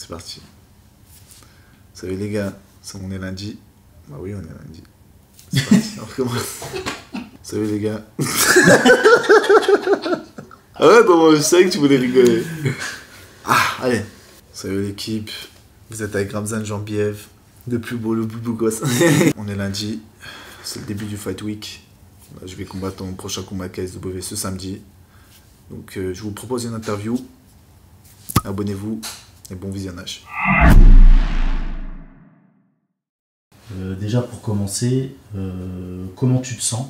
C'est parti. Vous savez les gars, on est lundi. Bah oui, on est lundi. C'est parti, on recommence. Salut les gars. Arrête, je savais que tu voulais rigoler. Ah, allez. Salut l'équipe. Vous êtes avec Ramzan Jean-Biev. Le plus beau gosse. On est lundi. C'est le début du Fight Week. Là, je vais combattre mon prochain combat KSW ce samedi. Donc je vous propose une interview. Abonnez-vous et bon visionnage. Déjà pour commencer, comment tu te sens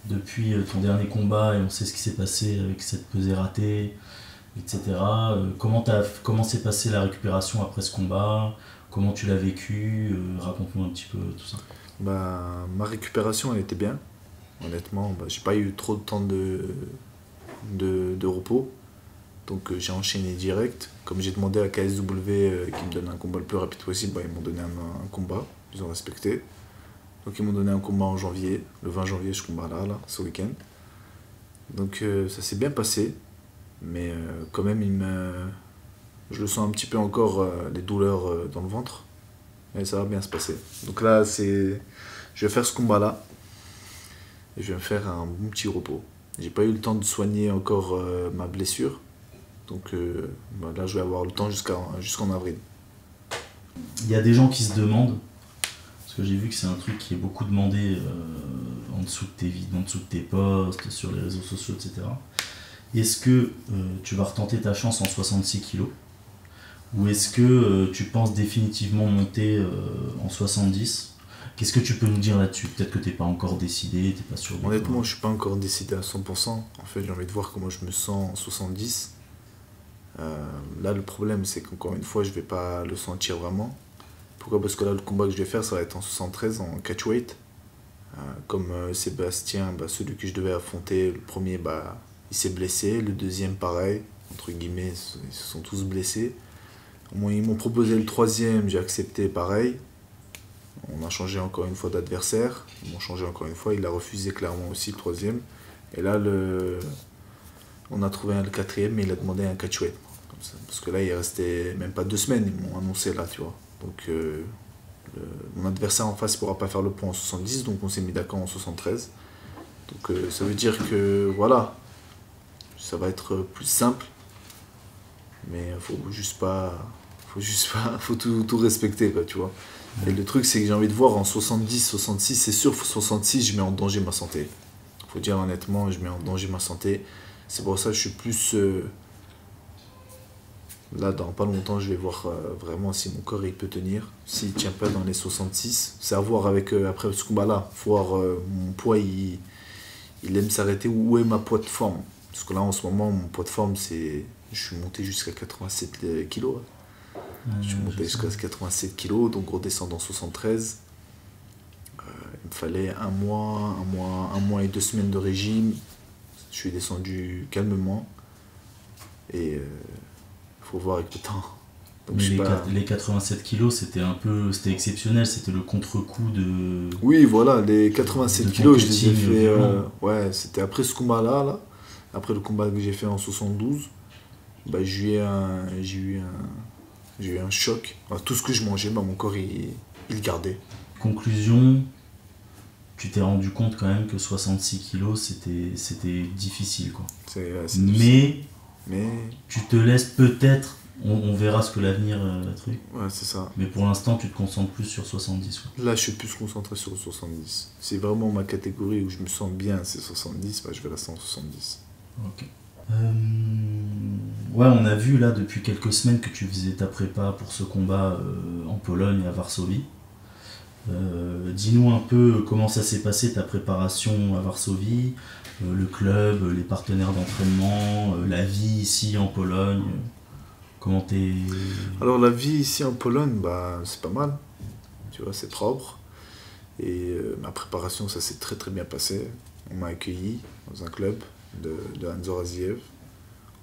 depuis ton dernier combat et on sait ce qui s'est passé avec cette pesée ratée, etc. Comment s'est passée la récupération après ce combat? Comment tu l'as vécu? Raconte-nous un petit peu tout ça. Ma récupération elle était bien. Honnêtement, j'ai pas eu trop de temps de repos. Donc j'ai enchaîné direct. Comme j'ai demandé à KSW qu'ils me donnent un combat le plus rapide possible, ils m'ont donné un combat. Ils ont respecté. Donc ils m'ont donné un combat en janvier. Le 20 janvier, je combats là, ce week-end. Donc ça s'est bien passé. Mais quand même, je le sens un petit peu encore, les douleurs dans le ventre. Mais ça va bien se passer. Donc là, je vais faire ce combat-là. Et je vais me faire un bon petit repos. J'ai pas eu le temps de soigner encore ma blessure. Donc là, je vais avoir le temps jusqu'en avril. Il y a des gens qui se demandent, parce que j'ai vu que c'est un truc qui est beaucoup demandé en dessous de tes vides, en dessous de tes posts, sur les réseaux sociaux, etc. Est-ce que tu vas retenter ta chance en 66 kg? Ou est-ce que tu penses définitivement monter en 70? Qu'est-ce que tu peux nous dire là-dessus? Peut-être que tu n'es pas encore décidé, tu n'es pas sûr. Honnêtement, je ne suis pas encore décidé à 100%. En fait, j'ai envie de voir comment je me sens en 70. Là, le problème, c'est qu'encore une fois, je ne vais pas le sentir vraiment. Pourquoi? Parce que là, le combat que je vais faire, ça va être en 73, en catchweight. Comme Sébastien, celui que je devais affronter, le premier, il s'est blessé. Le deuxième, pareil, entre guillemets, ils se sont tous blessés. Ils m'ont proposé le troisième, j'ai accepté, pareil. On a changé encore une fois d'adversaire. Ils m'ont changé encore une fois. Il a refusé clairement aussi le troisième. Et là, on a trouvé le quatrième, mais il a demandé un catchweight. Parce que là, il restait même pas 2 semaines. Ils m'ont annoncé là, tu vois. Donc, mon adversaire en face ne pourra pas faire le poids en 70. Donc, on s'est mis d'accord en 73. Donc, ça veut dire que, voilà, ça va être plus simple. Mais faut tout respecter, quoi, tu vois. Et le truc, c'est que j'ai envie de voir en 70, 66, c'est sûr, 66, je mets en danger ma santé. Faut dire honnêtement, je mets en danger ma santé. C'est pour ça que je suis plus... Là, dans pas longtemps, je vais voir vraiment si mon corps il peut tenir. S'il tient pas dans les 66, c'est à voir avec, après ce combat-là. Faut voir mon poids, il aime s'arrêter. Où est ma poids de forme? Parce que là, en ce moment, mon poids de forme, c'est... Je suis monté jusqu'à 87 kilos. Je suis monté jusqu'à 87 kilos, donc redescendre en 73. Il me fallait un mois et 2 semaines de régime. Je suis descendu calmement. Et il faut voir avec le temps. Donc, les 87 kilos, c'était exceptionnel, c'était le contre-coup de... Oui, voilà, les 87 kilos, je les ai fait... ouais, c'était après ce combat-là, là, après le combat que j'ai fait en 72. J'ai eu un choc. Tout ce que je mangeais, mon corps, il gardait. Conclusion, tu t'es rendu compte quand même que 66 kilos, c'était difficile, quoi. Mais tu te laisses peut-être, on verra ce que l'avenir truc. Ouais, c'est ça. Mais pour l'instant, tu te concentres plus sur 70. Quoi. Là, je suis plus concentré sur 70. C'est vraiment ma catégorie où je me sens bien, c'est 70. Je vais rester en 70. Ok. Ouais, on a vu là depuis quelques semaines que tu faisais ta prépa pour ce combat en Pologne, à Varsovie. Dis-nous un peu comment ça s'est passé ta préparation à Varsovie, le club, les partenaires d'entraînement, la vie ici en Pologne. Comment t'es... Alors la vie ici en Pologne, c'est pas mal. Tu vois, c'est propre. Et ma préparation, ça s'est très très bien passé. On m'a accueilli dans un club de Hanzo Raziev.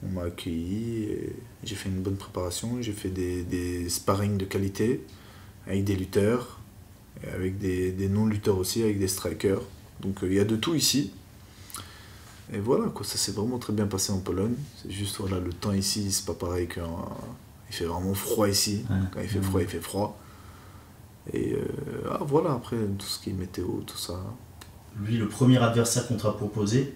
On m'a accueilli et j'ai fait une bonne préparation. J'ai fait des sparring de qualité avec des lutteurs, et avec des non-lutteurs aussi, avec des strikers. Donc il y a de tout ici. Et voilà, quoi, ça s'est vraiment très bien passé en Pologne. C'est juste, voilà, le temps ici, c'est pas pareil Il fait vraiment froid ici. Ouais. Quand il fait froid, il fait froid. Et voilà, après, tout ce qui est météo, tout ça. Lui, le premier adversaire qu'on t'a proposé,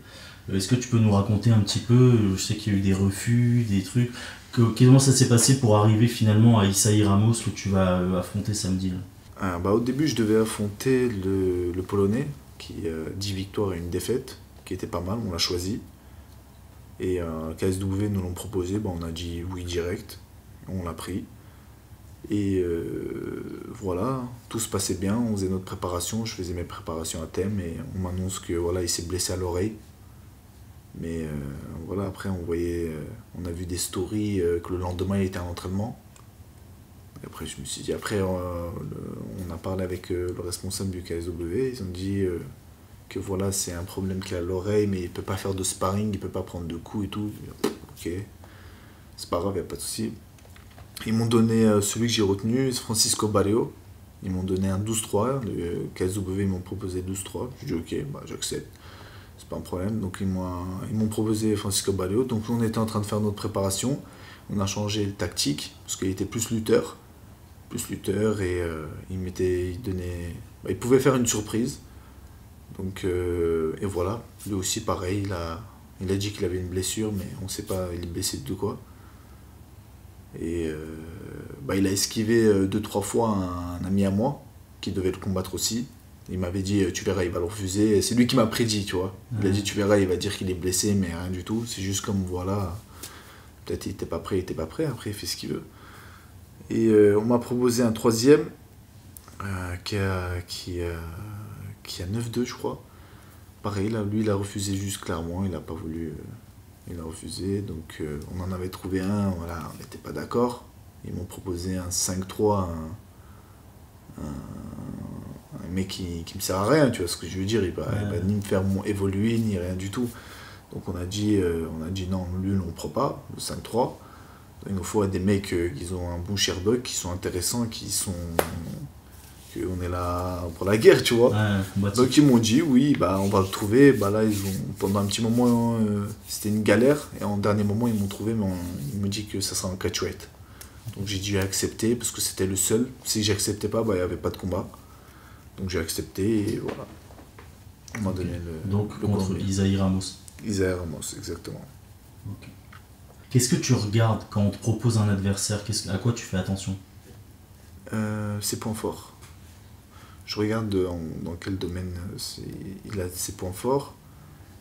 est-ce que tu peux nous raconter un petit peu, je sais qu'il y a eu des refus, des trucs, comment ça s'est passé pour arriver finalement à Isaï Ramos où tu vas affronter samedi là? Au début, je devais affronter le Polonais, qui a 10 victoires et une défaite, qui était pas mal, on l'a choisi. Et KSW nous l'ont proposé, on a dit oui direct, on l'a pris. Et voilà, tout se passait bien, on faisait notre préparation, je faisais mes préparations à thème et on m'annonce que voilà, il s'est blessé à l'oreille. Mais voilà, après on a vu des stories que le lendemain il était à l'entraînement. Et après je me suis dit, après on a parlé avec le responsable du KSW, ils ont dit que voilà, c'est un problème qu'il a à l'oreille, mais il peut pas faire de sparring, il peut pas prendre de coups et tout. Ok, c'est pas grave, y a pas de souci. Ils m'ont donné celui que j'ai retenu, c'est Francisco Barrio. Ils m'ont donné un 12-3, le KSW ils m'ont proposé 12-3. J'ai dit ok, j'accepte, c'est pas un problème. Donc ils m'ont proposé Francisco Barrio. Donc on était en train de faire notre préparation. On a changé de tactique, parce qu'il était plus lutteur. Et il pouvait faire une surprise. Donc, et voilà, lui aussi pareil, il a dit qu'il avait une blessure, mais on ne sait pas, il est blessé de quoi. Et il a esquivé 2-3 fois un ami à moi, qui devait le combattre aussi. Il m'avait dit, tu verras, il va le refuser. C'est lui qui m'a prédit, tu vois. Il a dit, tu verras, il va dire qu'il est blessé, mais rien du tout. C'est juste comme, voilà, peut-être il était pas prêt, après il fait ce qu'il veut. Et on m'a proposé un troisième, qui a 9-2 je crois. Pareil, là, lui il a refusé juste clairement, il n'a pas voulu, il a refusé. Donc on en avait trouvé un, voilà, on n'était pas d'accord. Ils m'ont proposé un 5-3, un mec qui me sert à rien, tu vois ce que je veux dire, il va ni me faire évoluer, ni rien du tout. Donc on a dit non, lui on ne prend pas, le 5-3. Il nous faut des mecs qui ont un bon Sherbrooke, qui sont intéressants, qu'on est là pour la guerre, tu vois. Donc ils m'ont dit oui, on va le trouver. Là pendant un petit moment c'était une galère et en dernier moment ils m'ont trouvé, mais ils m'ont dit que ça sera en catchweight. Donc j'ai dû accepter parce que c'était le seul. Si j'acceptais pas, il n'y avait pas de combat. Donc j'ai accepté et voilà. On m'a donné le contre Isaï Ramos. Isaï Ramos, exactement. Okay. Qu'est-ce que tu regardes quand on te propose un adversaire? À quoi tu fais attention? Ses points forts. Je regarde dans quel domaine il a ses points forts,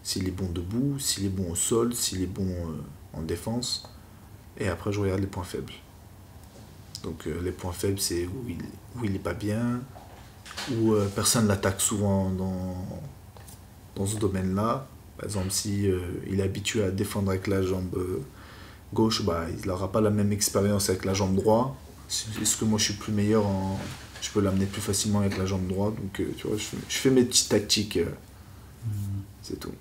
s'il est bon debout, s'il est bon au sol, s'il est bon en défense. Et après, je regarde les points faibles. Donc les points faibles, c'est où il n'est pas bien, où personne l'attaque souvent dans ce domaine-là. Par exemple, si il est habitué à défendre avec la jambe gauche, il n'aura pas la même expérience avec la jambe droite. Est-ce que moi je suis plus meilleur je peux l'amener plus facilement avec la jambe droite, donc tu vois, je fais mes petites tactiques, c'est tout.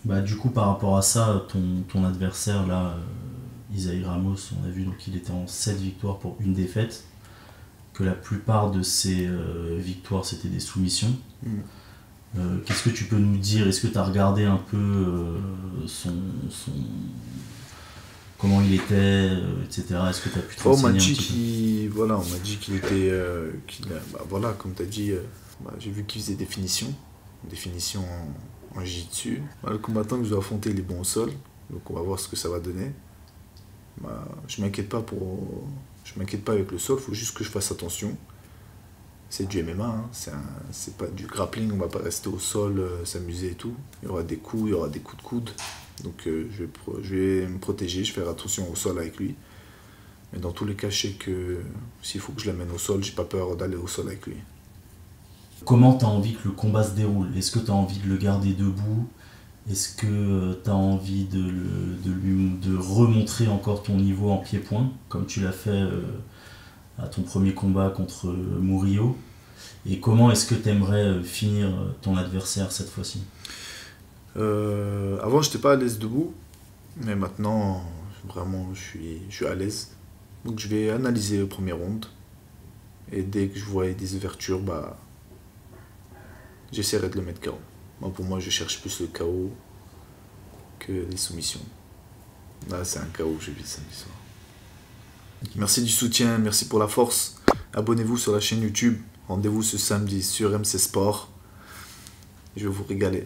Du coup, par rapport à ça, ton adversaire là, Isaï Ramos, on a vu donc il était en 7 victoires pour une défaite, que la plupart de ses victoires c'était des soumissions. Qu'est-ce que tu peux nous dire? Est-ce que tu as regardé un peu comment il était, etc. Est-ce que tu as pu te renseigner un petit peu? On m'a dit qu'il était... comme tu as dit, j'ai vu qu'il faisait des finitions en jiu-jitsu. Le combattant que je dois affronter, il est bon au sol, donc on va voir ce que ça va donner. Je m'inquiète pas avec le sol, il faut juste que je fasse attention. C'est du MMA, hein. C'est pas du grappling, on va pas rester au sol, s'amuser et tout. Il y aura des coups, il y aura des coups de coude. Donc je vais me protéger, je vais faire attention au sol avec lui. Mais dans tous les cas, je sais que s'il faut que je l'amène au sol, j'ai pas peur d'aller au sol avec lui. Comment tu as envie que le combat se déroule? Est-ce que tu as envie de le garder debout? Est-ce que tu as envie de remontrer encore ton niveau en pied-point, comme tu l'as fait à ton premier combat contre Murillo? Et comment est-ce que tu aimerais finir ton adversaire cette fois-ci? Avant, j'étais pas à l'aise debout, mais maintenant, vraiment, je suis à l'aise. Donc, je vais analyser le premier round. Et dès que je vois des ouvertures, j'essaierai de le mettre KO. Pour moi, je cherche plus le KO que les soumissions. Là, c'est un KO que je vis samedi soir. Merci du soutien, merci pour la force. Abonnez-vous sur la chaîne YouTube. Rendez-vous ce samedi sur MC Sport. Je vais vous régaler.